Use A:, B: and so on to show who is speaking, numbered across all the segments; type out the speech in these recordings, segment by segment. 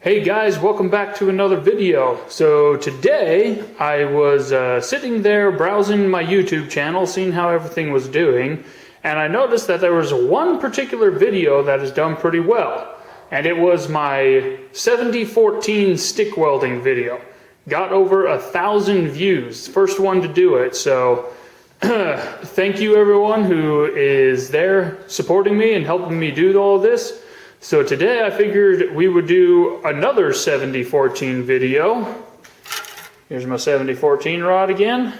A: Hey guys, welcome back to another video. So today I was sitting there browsing my YouTube channel, seeing how everything was doing, and I noticed that there was one particular video that has done pretty well, and it was my 7014 stick welding video. Got over 1,000 views, first one to do it, so thank you everyone who is there supporting me and helping me do all this. So today I figured we would do another 7014 video. Here's my 7014 rod again.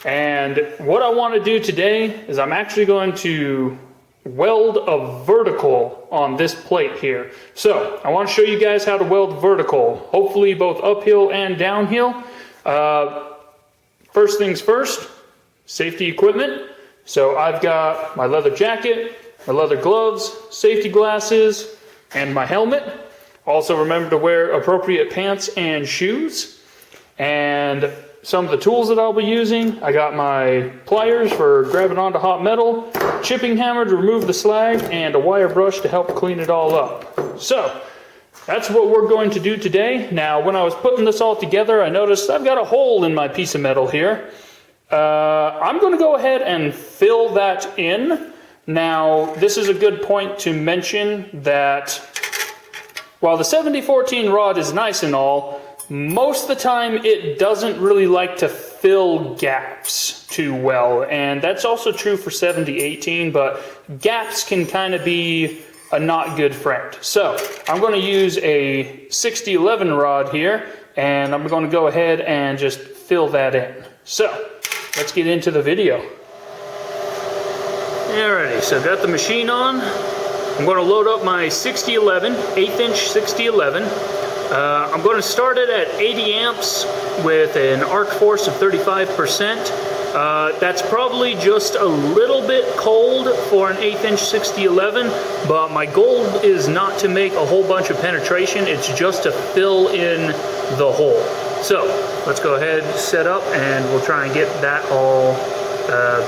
A: And what I want to do today is I'm actually going to weld a vertical on this plate here. So I want to show you guys how to weld vertical, hopefully both uphill and downhill. First things first, safety equipment. So I've got my leather jacket, my leather gloves, safety glasses, and my helmet. Also remember to wear appropriate pants and shoes. And some of the tools that I'll be using, I got my pliers for grabbing onto hot metal, chipping hammer to remove the slag, and a wire brush to help clean it all up. So that's what we're going to do today. Now when I was putting this all together, I noticed I've got a hole in my piece of metal here. I'm going to go ahead and fill that in. Now, this is a good point to mention that while the 7014 rod is nice and all, most of the time it doesn't really like to fill gaps too well. And that's also true for 7018, but gaps can kind of be a not good friend. So, I'm going to use a 6011 rod here, and I'm going to go ahead and just fill that in. So, let's get into the video. Alrighty, so I've got the machine on. I'm going to load up my 6011, 1/8 inch 6011. I'm going to start it at 80 amps with an arc force of 35%. That's probably just a little bit cold for an 1/8 inch 6011, but my goal is not to make a whole bunch of penetration, it's just to fill in the hole. So, let's go ahead, set up, and we'll try and get that all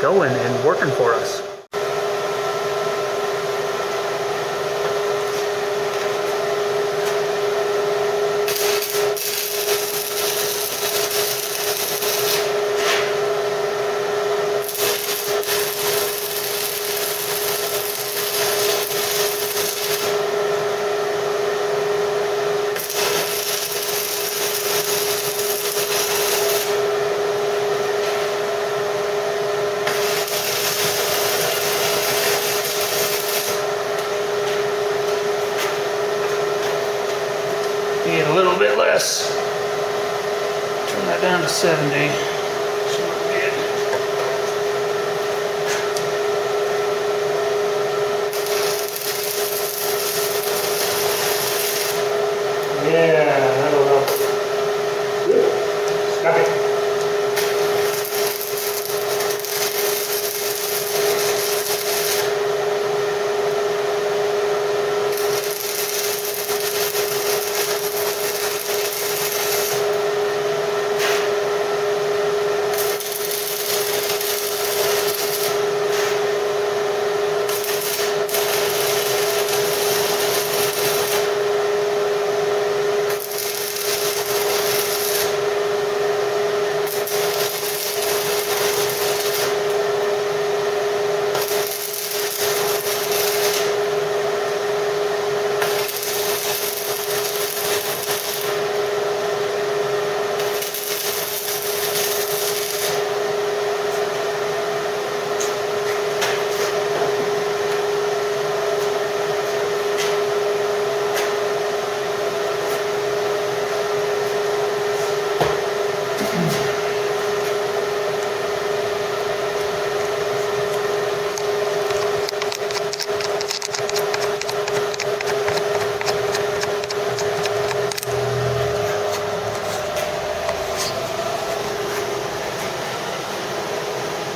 A: going and working for us. Need a little bit less. Turn that down to 70. So we're good. Yeah, that'll help. Good. Stop it.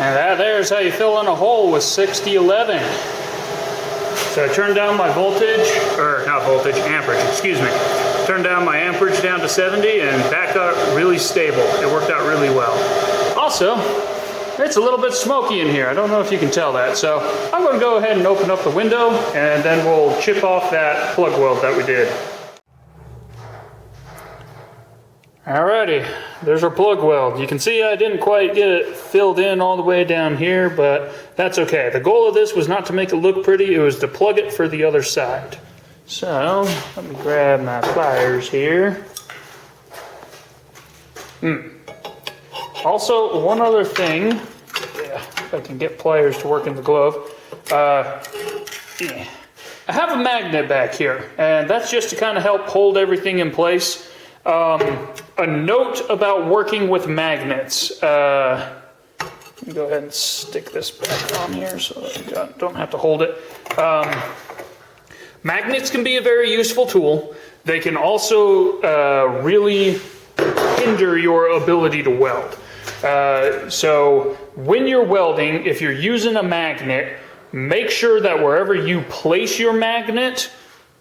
A: And there's how you fill in a hole with 6011. So I turned down my voltage, or not voltage, amperage, excuse me. Turned down my amperage down to 70 and that got really stable. It worked out really well. Also, it's a little bit smoky in here. I don't know if you can tell that. So I'm going to go ahead and open up the window and then we'll chip off that plug weld that we did. Alrighty, there's our plug weld. You can see I didn't quite get it filled in all the way down here, but that's okay. The goal of this was not to make it look pretty, it was to plug it for the other side. So, let me grab my pliers here. Also, one other thing, if I can get pliers to work in the glove. I have a magnet back here, and that's just to kind of help hold everything in place. A note about working with magnets. Let me go ahead and stick this back on here so that I don't have to hold it. Magnets can be a very useful tool. They can also really hinder your ability to weld. So when you're welding, if you're using a magnet, make sure that wherever you place your magnet,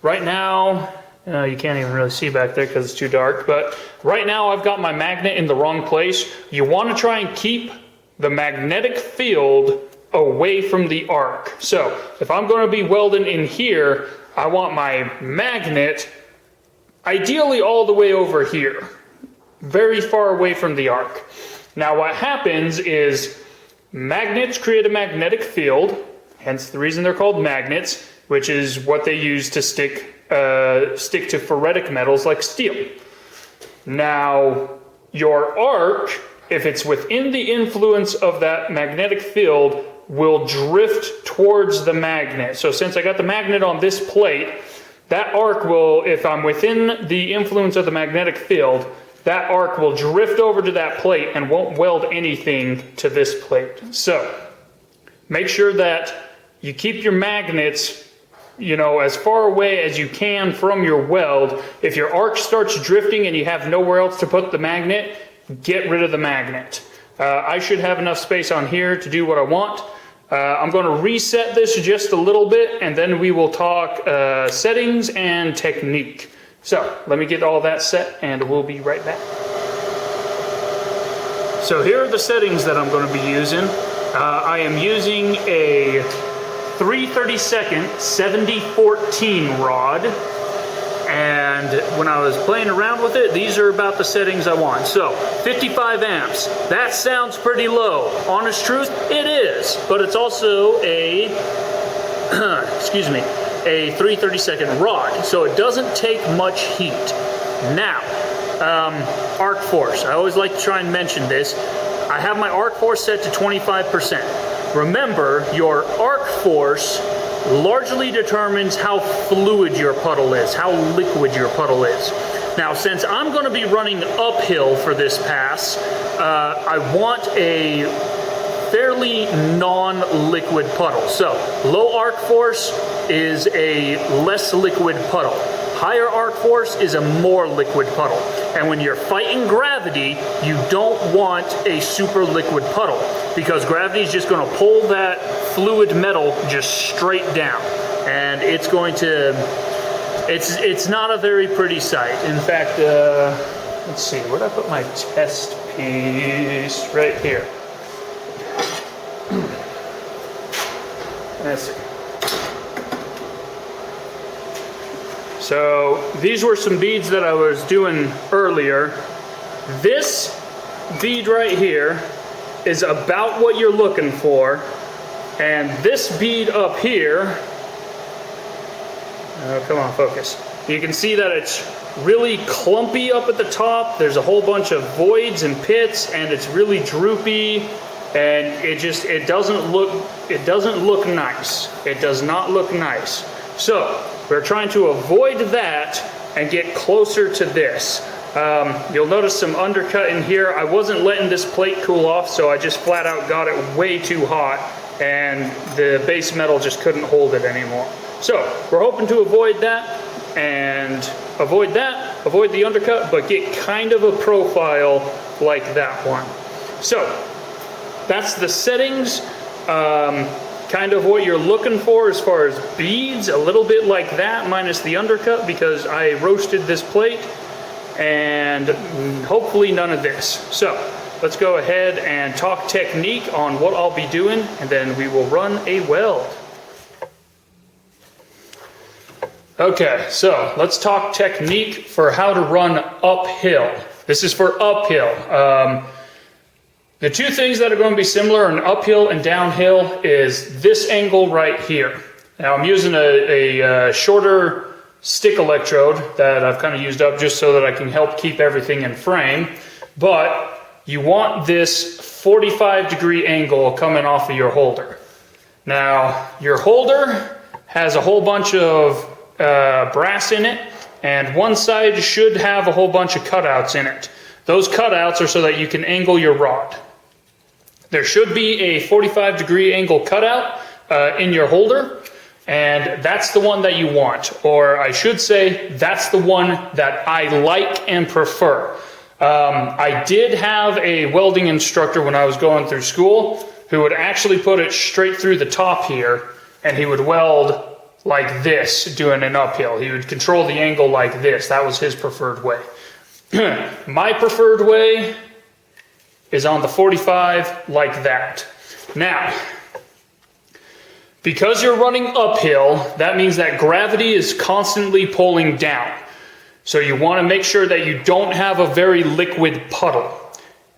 A: right now, you can't even really see back there because it's too dark, but right now I've got my magnet in the wrong place. You want to try and keep the magnetic field away from the arc. So if I'm going to be welding in here, I want my magnet ideally all the way over here, very far away from the arc. Now what happens is magnets create a magnetic field, hence the reason they're called magnets, which is what they use to stick to ferritic metals like steel. Now, your arc, if it's within the influence of that magnetic field, will drift towards the magnet. So since I got the magnet on this plate, that arc will, if I'm within the influence of the magnetic field, that arc will drift over to that plate and won't weld anything to this plate. So, make sure that you keep your magnets, you know, as far away as you can from your weld. If your arc starts drifting and you have nowhere else to put the magnet, get rid of the magnet. I should have enough space on here to do what I want. I'm going to reset this just a little bit, and then we will talk settings and technique. So let me get all that set, and we'll be right back. So here are the settings that I'm going to be using. I am using a 3/32 7014 rod, and when I was playing around with it, these are about the settings I want. So 55 amps, that sounds pretty low. Honest truth, it is, but it's also a excuse me, a 3/32 rod, so it doesn't take much heat. Now, arc force, I always like to try and mention this. I have my arc force set to 25%. Remember, your arc force largely determines how fluid your puddle is, how liquid your puddle is. Now, since I'm going to be running uphill for this pass, I want a fairly non-liquid puddle. So, low arc force is a less liquid puddle. Higher arc force is a more liquid puddle. And when you're fighting gravity, you don't want a super liquid puddle, because gravity is just going to pull that fluid metal just straight down. And it's going to, it's not a very pretty sight. In fact, let's see, where'd I put my test piece? Right here. Let's see. So these were some beads that I was doing earlier. This bead right here is about what you're looking for, and this bead up here, oh, come on, focus. You can see that it's really clumpy up at the top. There's a whole bunch of voids and pits, and it's really droopy, and it doesn't look nice. It does not look nice. So we're trying to avoid that and get closer to this. You'll notice some undercut in here. I wasn't letting this plate cool off, so I just flat out got it way too hot, and the base metal just couldn't hold it anymore. So we're hoping to avoid that, and avoid the undercut, but get kind of a profile like that one. So that's the settings. Kind of what you're looking for as far as beads, a little bit like that, minus the undercut, because I roasted this plate, and hopefully none of this. So let's go ahead and talk technique on what I'll be doing, and then we will run a weld. Okay, so let's talk technique for how to run uphill. This is for uphill. The two things that are going to be similar in uphill and downhill is this angle right here. Now I'm using a shorter stick electrode that I've kind of used up just so that I can help keep everything in frame. But you want this 45-degree angle coming off of your holder. Now your holder has a whole bunch of brass in it, and one side should have a whole bunch of cutouts in it. Those cutouts are so that you can angle your rod. There should be a 45-degree angle cutout in your holder, and that's the one that you want. Or I should say, that's the one that I like and prefer. I did have a welding instructor when I was going through school who would actually put it straight through the top here, and he would weld like this, doing an uphill. He would control the angle like this. That was his preferred way. My preferred way is on the 45 like that. Now, because you're running uphill, that means that gravity is constantly pulling down. So you want to make sure that you don't have a very liquid puddle.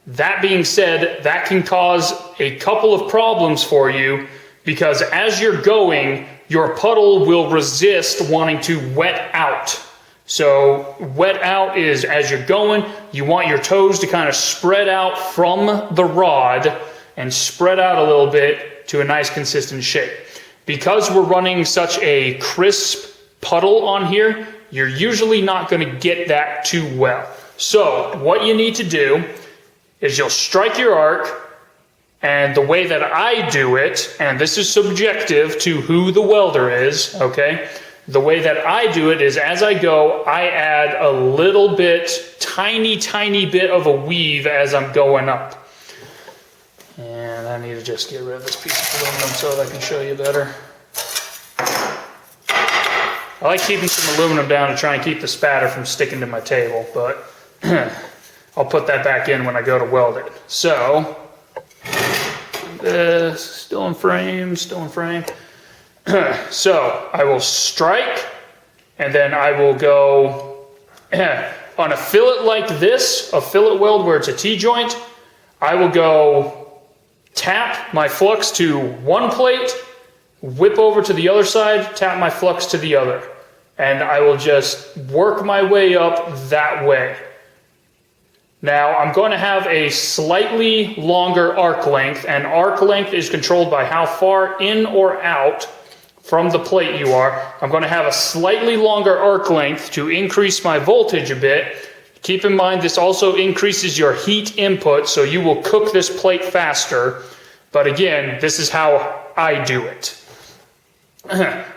A: That being said, that can cause a couple of problems for you, because as you're going, your puddle will resist wanting to wet out. So wet out is as you're going, you want your toes to kind of spread out from the rod and spread out a little bit to a nice consistent shape. Because we're running such a crisp puddle on here, you're usually not going to get that too well. So what you need to do is you'll strike your arc, and the way that I do it, and this is subjective to who the welder is, okay? The way that I do it is as I go, I add a little bit, tiny bit of a weave as I'm going up. And I need to just get rid of this piece of aluminum so that I can show you better. I like keeping some aluminum down to try and keep the spatter from sticking to my table, but I'll put that back in when I go to weld it. So, still in frame. So I will strike, and then I will go on a fillet like this, a fillet weld where it's a T-joint. I will go tap my flux to one plate, whip over to the other side, tap my flux to the other. And I will just work my way up that way. Now I'm going to have a slightly longer arc length, and arc length is controlled by how far in or out from the plate you are. I'm going to have a slightly longer arc length to increase my voltage a bit. Keep in mind this also increases your heat input, so you will cook this plate faster. But again, this is how I do it.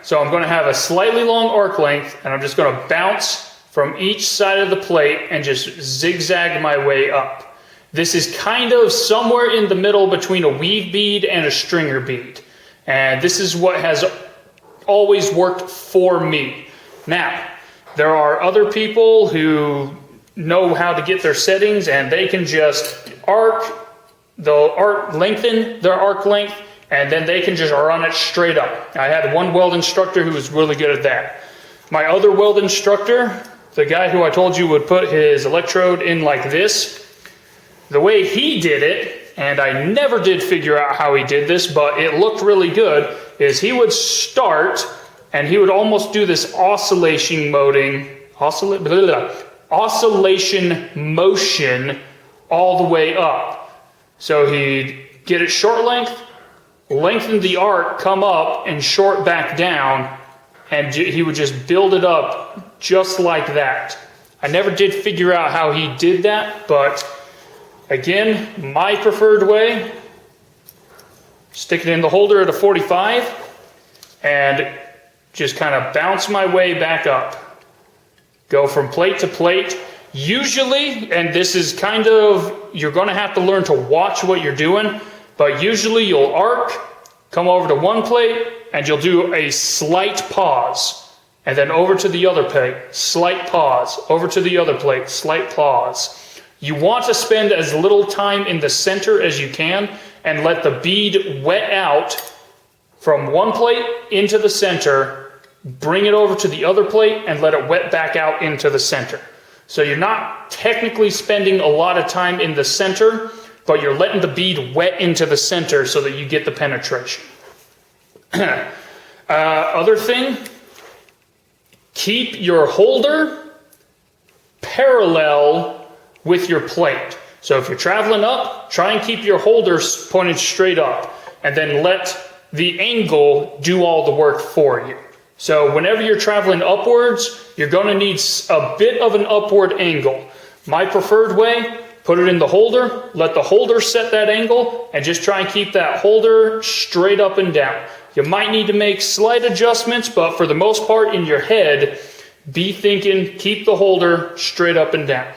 A: So I'm going to have a slightly long arc length, and I'm just going to bounce from each side of the plate and just zigzag my way up. This is kind of somewhere in the middle between a weave bead and a stringer bead. And this is what has always worked for me. Now, there are other people who know how to get their settings, and they can just lengthen their arc length, and then they can just run it straight up. I had one weld instructor who was really good at that. My other weld instructor, the guy who I told you would put his electrode in like this, the way he did it, and I never did figure out how he did this, but it looked really good, is he would start and he would almost do this oscillation motion all the way up. So he'd get it short length, lengthen the arc, come up, and short back down, and he would just build it up just like that. I never did figure out how he did that, but again, my preferred way, stick it in the holder at a 45 and just kind of bounce my way back up. Go from plate to plate. Usually, and this is kind of, you're going to have to learn to watch what you're doing, but usually you'll arc, come over to one plate, and you'll do a slight pause. And then over to the other plate, slight pause. Over to the other plate, slight pause. You want to spend as little time in the center as you can and let the bead wet out from one plate into the center, bring it over to the other plate, and let it wet back out into the center. So you're not technically spending a lot of time in the center, but you're letting the bead wet into the center so that you get the penetration. Other thing, keep your holder parallel with your plate. So if you're traveling up, try and keep your holder pointed straight up, and then let the angle do all the work for you. So whenever you're traveling upwards, you're going to need a bit of an upward angle. My preferred way, put it in the holder, let the holder set that angle, and just try and keep that holder straight up and down. You might need to make slight adjustments, but for the most part in your head, be thinking, keep the holder straight up and down.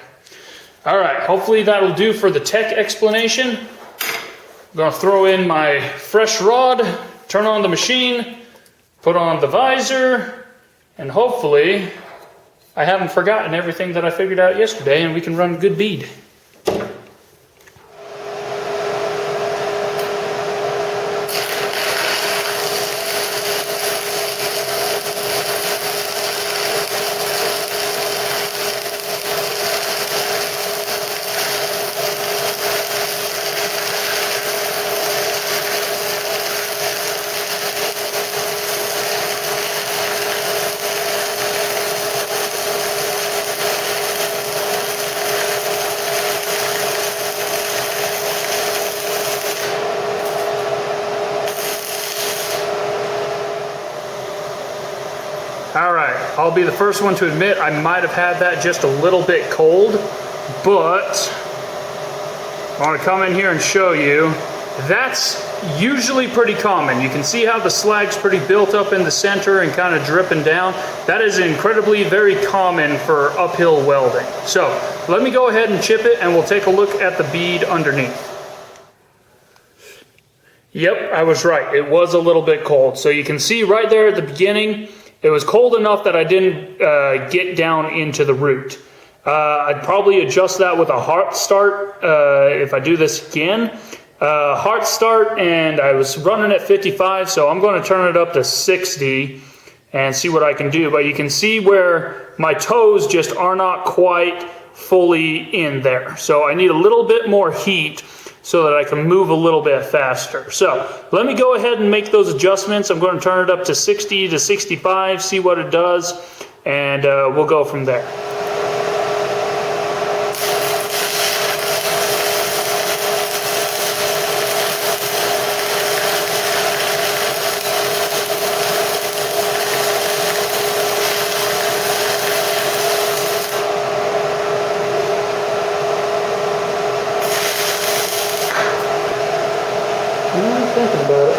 A: All right, hopefully that'll do for the tech explanation. I'm going to throw in my fresh rod, turn on the machine, put on the visor, and hopefully I haven't forgotten everything that I figured out yesterday and we can run a good bead. All right, I'll be the first one to admit I might have had that just a little bit cold, but I want to come in here and show you that's usually pretty common. You can see how the slag's pretty built up in the center and kind of dripping down. That is incredibly very common for uphill welding. So let me go ahead and chip it and we'll take a look at the bead underneath. Yep, I was right. It was a little bit cold. So you can see right there at the beginning, it was cold enough that I didn't get down into the root. I'd probably adjust that with a hard start if I do this again. Hard start, and I was running at 55, so I'm going to turn it up to 60 and see what I can do. But you can see where my toes just are not quite fully in there. So I need a little bit more heat so that I can move a little bit faster. So let me go ahead and make those adjustments. I'm going to turn it up to 60 to 65, see what it does, and we'll go from there. I'm thinking about it.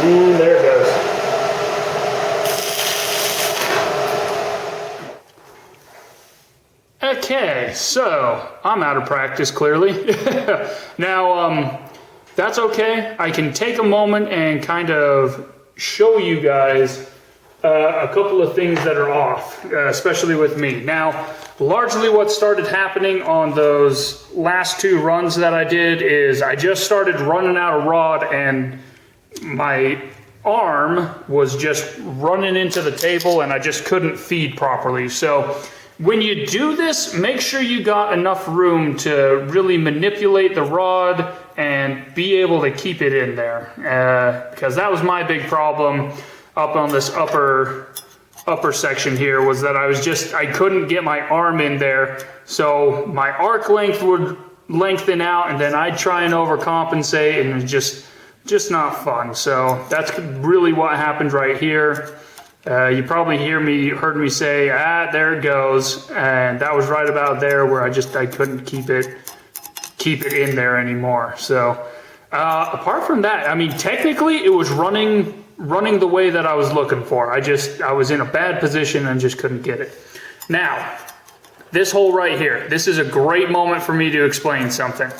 A: And there it goes. Okay, so I'm out of practice clearly. Now, that's okay. I can take a moment and kind of show you guys a couple of things that are off, especially with me. Now, largely what started happening on those last two runs that I did is I just started running out of rod and my arm was just running into the table and I just couldn't feed properly. So when you do this, make sure you got enough room to really manipulate the rod and be able to keep it in there. Because that was my big problem up on this upper section here, was that I couldn't get my arm in there. So my arc length would lengthen out and then I'd try and overcompensate, and it's just not fun. So that's really what happened right here. You probably heard me say, there it goes, and that was right about there where I couldn't keep it in there anymore. So apart from that, I mean, technically it was running the way that I was looking for. I was in a bad position and just couldn't get it. Now, this hole right here, this is a great moment for me to explain something.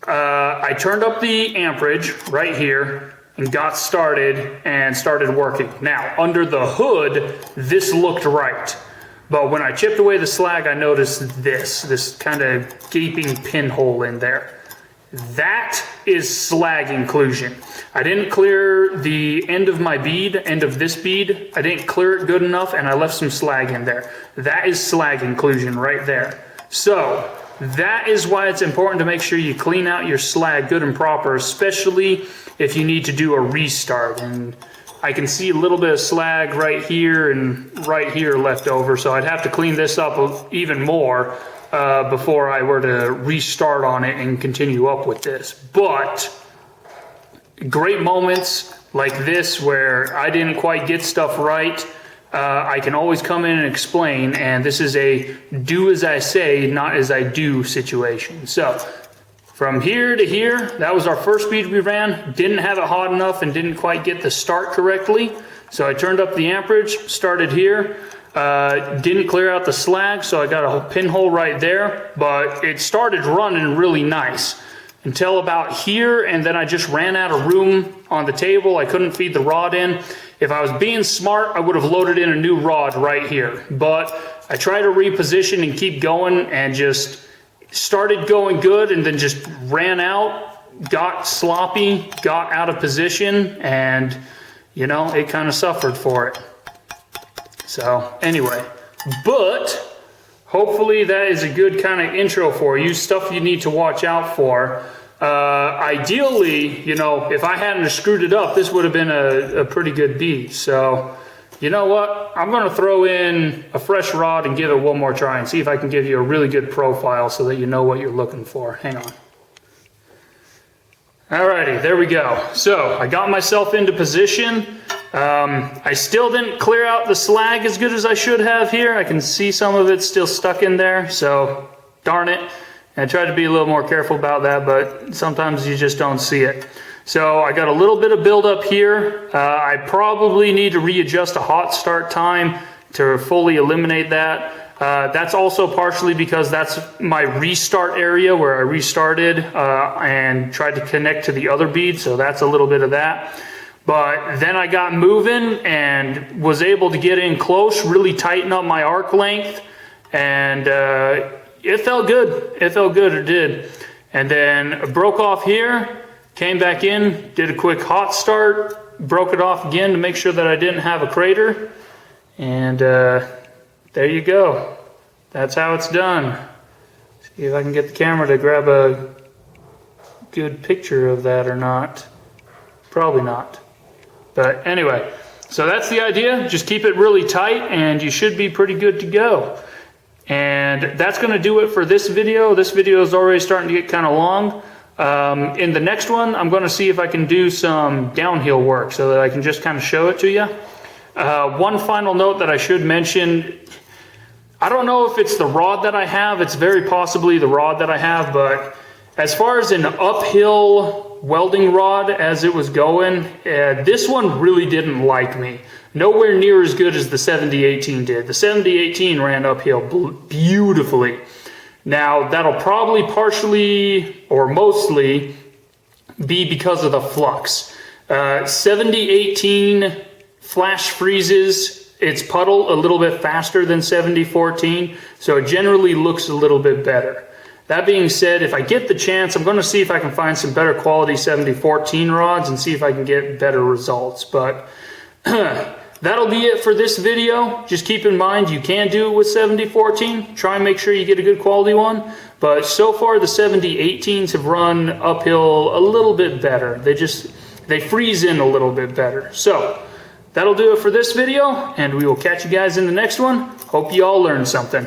A: I turned up the amperage right here and got started working. Now, under the hood, this looked right. But when I chipped away the slag, I noticed this kind of gaping pinhole in there. That is slag inclusion. I didn't clear the end of my bead, end of this bead. I didn't clear it good enough, and I left some slag in there. That is slag inclusion right there. So that is why it's important to make sure you clean out your slag good and proper, especially if you need to do a restart. And I can see a little bit of slag right here and right here left over, so I'd have to clean this up even more before I were to restart on it and continue up with this. But great moments like this where I didn't quite get stuff right, I can always come in and explain, and this is a do as I say, not as I do situation. So from here to here, that was our first bead we ran. Didn't have it hot enough and didn't quite get the start correctly. So I turned up the amperage, started here. Didn't clear out the slag, so I got a pinhole right there, but it started running really nice until about here, and then I just ran out of room on the table. I couldn't feed the rod in. If I was being smart, I would have loaded in a new rod right here, but I tried to reposition and keep going, and just started going good and then just ran out, got sloppy, got out of position, and you know, it kind of suffered for it. So anyway, but hopefully that is a good kind of intro for you, stuff you need to watch out for. Ideally, you know, if I hadn't screwed it up, this would have been a pretty good bead. So you know what, I'm going to throw in a fresh rod and give it one more try and see if I can give you a really good profile so that you know what you're looking for. Hang on. Alrighty, there we go. So I got myself into position. I still didn't clear out the slag as good as I should have here. I can see some of it still stuck in there, so darn it. I tried to be a little more careful about that, but sometimes you just don't see it. So I got a little bit of buildup here. I probably need to readjust a hot start time to fully eliminate that. That's also partially because that's my restart area where I restarted and tried to connect to the other bead, so that's a little bit of that. But then I got moving and was able to get in close, really tighten up my arc length, and it felt good. It felt good, it did. And then broke off here, came back in, did a quick hot start, broke it off again to make sure that I didn't have a crater, and there you go. That's how it's done. See if I can get the camera to grab a good picture of that or not. Probably not. But anyway, so that's the idea. Just keep it really tight and you should be pretty good to go. And that's going to do it for this video. This video is already starting to get kind of long. In the next one, I'm going to see if I can do some downhill work so that I can just kind of show it to you. One final note that I should mention, I don't know if it's the rod that I have. It's very possibly the rod that I have, but as far as an uphill welding rod as it was going, this one really didn't like me. Nowhere near as good as the 7018 did. The 7018 ran uphill beautifully. Now, that'll probably partially or mostly be because of the flux. 7018 flash freezes its puddle a little bit faster than 7014, so it generally looks a little bit better. That being said, if I get the chance, I'm going to see if I can find some better quality 7014 rods and see if I can get better results. But that'll be it for this video. Just keep in mind you can do it with 7014. Try and make sure you get a good quality one. But so far the 7018s have run uphill a little bit better. They freeze in a little bit better. So that'll do it for this video, and we will catch you guys in the next one. Hope you all learned something.